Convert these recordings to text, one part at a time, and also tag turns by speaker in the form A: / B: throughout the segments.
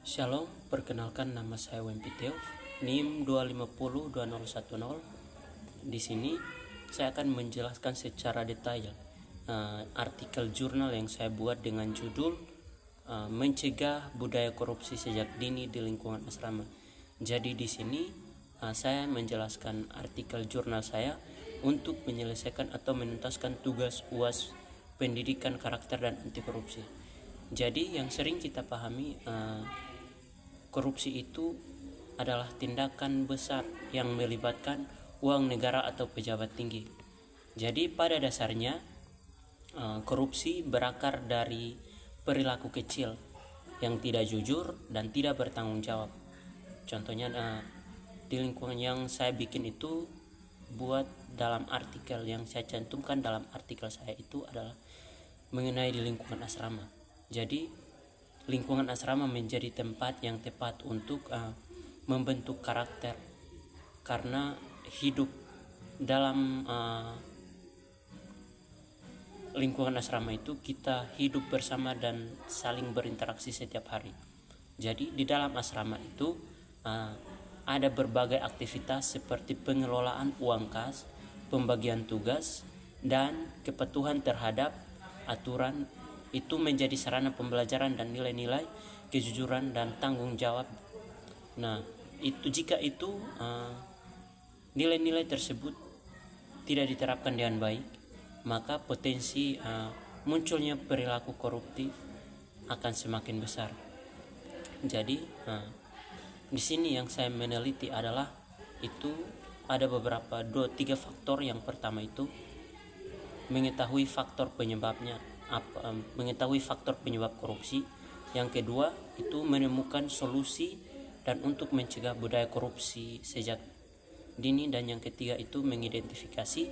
A: Shalom, perkenalkan nama saya Wempiteo, NIM 2502010. Di sini saya akan menjelaskan secara detail artikel jurnal yang saya buat dengan judul Mencegah Budaya Korupsi Sejak Dini di Lingkungan Asrama. Jadi di sini saya menjelaskan artikel jurnal saya untuk menyelesaikan atau menuntaskan tugas UAS pendidikan karakter dan anti korupsi. Jadi yang sering kita pahami, korupsi itu adalah tindakan besar yang melibatkan uang negara atau pejabat tinggi. Jadi pada dasarnya korupsi berakar dari perilaku kecil yang tidak jujur dan tidak bertanggung jawab. Contohnya di lingkungan yang saya bikin itu, buat dalam artikel yang saya cantumkan dalam artikel saya itu adalah mengenai di lingkungan asrama. Jadi lingkungan asrama menjadi tempat yang tepat untuk membentuk karakter, karena hidup dalam lingkungan asrama itu kita hidup bersama dan saling berinteraksi setiap hari. Jadi di dalam asrama itu ada berbagai aktivitas seperti pengelolaan uang kas, pembagian tugas, dan kepatuhan terhadap aturan. Itu menjadi sarana pembelajaran dan nilai-nilai kejujuran dan tanggung jawab. Nah, jika nilai-nilai tersebut tidak diterapkan dengan baik, maka potensi munculnya perilaku koruptif akan semakin besar. Jadi di sini yang saya meneliti adalah itu ada beberapa 2-3 faktor. Yang pertama itu mengetahui faktor penyebabnya, mengetahui faktor penyebab korupsi. Yang kedua itu menemukan solusi dan untuk mencegah budaya korupsi sejak dini. Dan yang ketiga itu mengidentifikasi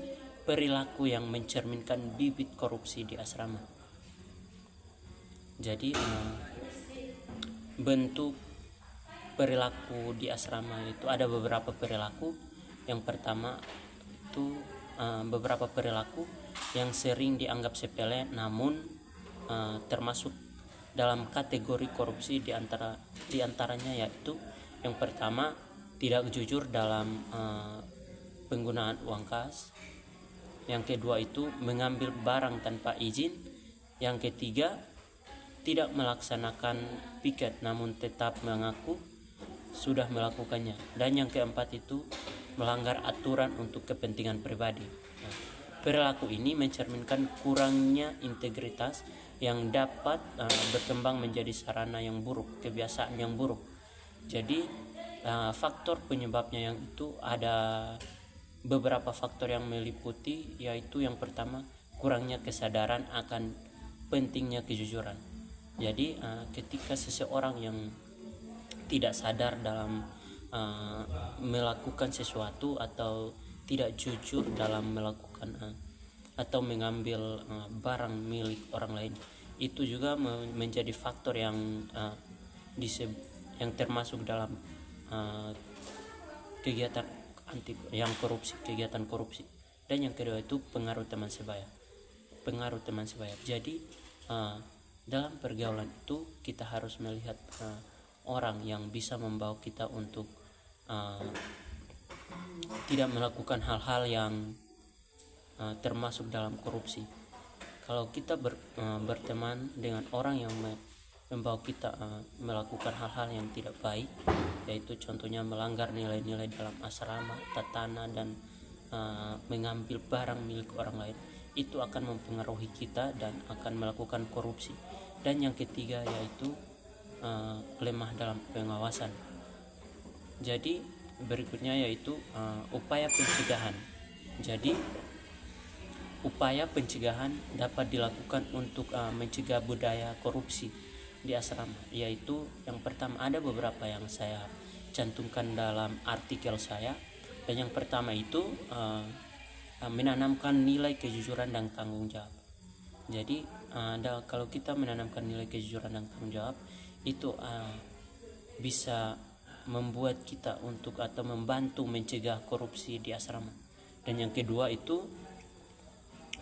A: perilaku yang mencerminkan bibit korupsi di asrama. Jadi bentuk perilaku di asrama itu ada beberapa perilaku. Yang pertama itu beberapa perilaku yang sering dianggap sepele namun termasuk dalam kategori korupsi, diantaranya yaitu yang pertama tidak jujur dalam penggunaan uang kas. Yang kedua itu mengambil barang tanpa izin. Yang ketiga tidak melaksanakan piket namun tetap mengaku sudah melakukannya. Dan yang keempat itu melanggar aturan untuk kepentingan pribadi. Perilaku ini mencerminkan kurangnya integritas yang dapat berkembang menjadi sarana yang buruk, kebiasaan yang buruk. Jadi faktor penyebabnya yang itu ada beberapa faktor yang meliputi, yaitu yang pertama kurangnya kesadaran akan pentingnya kejujuran. Jadi ketika seseorang yang tidak sadar dalam melakukan sesuatu atau tidak jujur dalam melakukan atau mengambil barang milik orang lain, itu juga menjadi faktor yang termasuk dalam kegiatan kegiatan korupsi. Dan yang kedua itu pengaruh teman sebaya. Jadi dalam pergaulan itu kita harus melihat orang yang bisa membawa kita untuk tidak melakukan hal-hal yang termasuk dalam korupsi. Kalau kita berteman dengan orang yang membawa kita melakukan hal-hal yang tidak baik, yaitu contohnya melanggar nilai-nilai dalam asrama, tatana, dan mengambil barang milik orang lain, itu akan mempengaruhi kita dan akan melakukan korupsi. Dan yang ketiga yaitu lemah dalam pengawasan. Jadi berikutnya yaitu upaya pencegahan. Jadi upaya pencegahan dapat dilakukan untuk mencegah budaya korupsi di asrama, yaitu yang pertama ada beberapa yang saya cantumkan dalam artikel saya. Dan yang pertama itu menanamkan nilai kejujuran dan tanggung jawab. Jadi kalau kita menanamkan nilai kejujuran dan tanggung jawab, itu bisa membuat kita untuk atau membantu mencegah korupsi di asrama. Dan yang kedua itu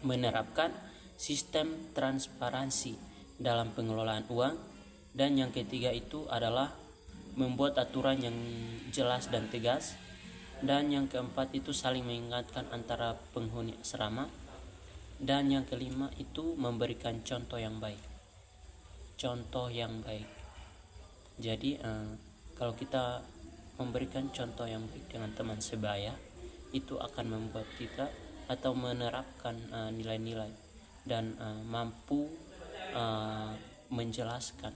A: menerapkan sistem transparansi dalam pengelolaan uang Dan yang ketiga itu adalah membuat aturan yang jelas dan tegas. Dan yang keempat itu saling mengingatkan antara penghuni asrama. Dan yang kelima itu memberikan contoh yang baik. Contoh yang baik. Jadi kalau kita memberikan contoh yang baik dengan teman sebaya, itu akan membuat kita atau menerapkan nilai-nilai dan mampu menjelaskan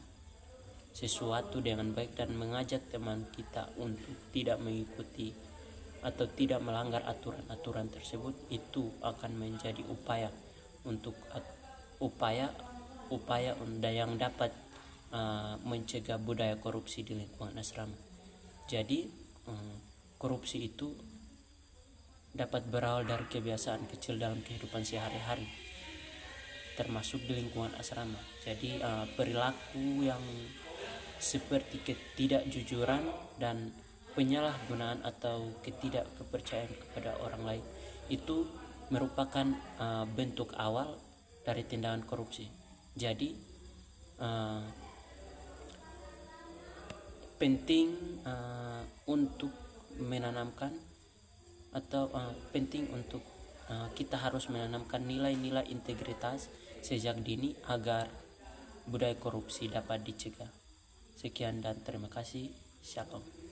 A: sesuatu dengan baik dan mengajak teman kita untuk tidak mengikuti atau tidak melanggar aturan-aturan tersebut. Itu akan menjadi upaya yang dapat mencegah budaya korupsi di lingkungan asrama. Jadi korupsi itu dapat berawal dari kebiasaan kecil dalam kehidupan sehari-hari, termasuk di lingkungan asrama. Jadi perilaku yang seperti ketidakjujuran dan penyalahgunaan atau ketidakkepercayaan kepada orang lain itu merupakan bentuk awal dari tindakan korupsi. Jadi penting untuk menanamkan atau penting untuk kita harus menanamkan nilai-nilai integritas sejak dini agar budaya korupsi dapat dicegah. Sekian dan terima kasih. Shalom.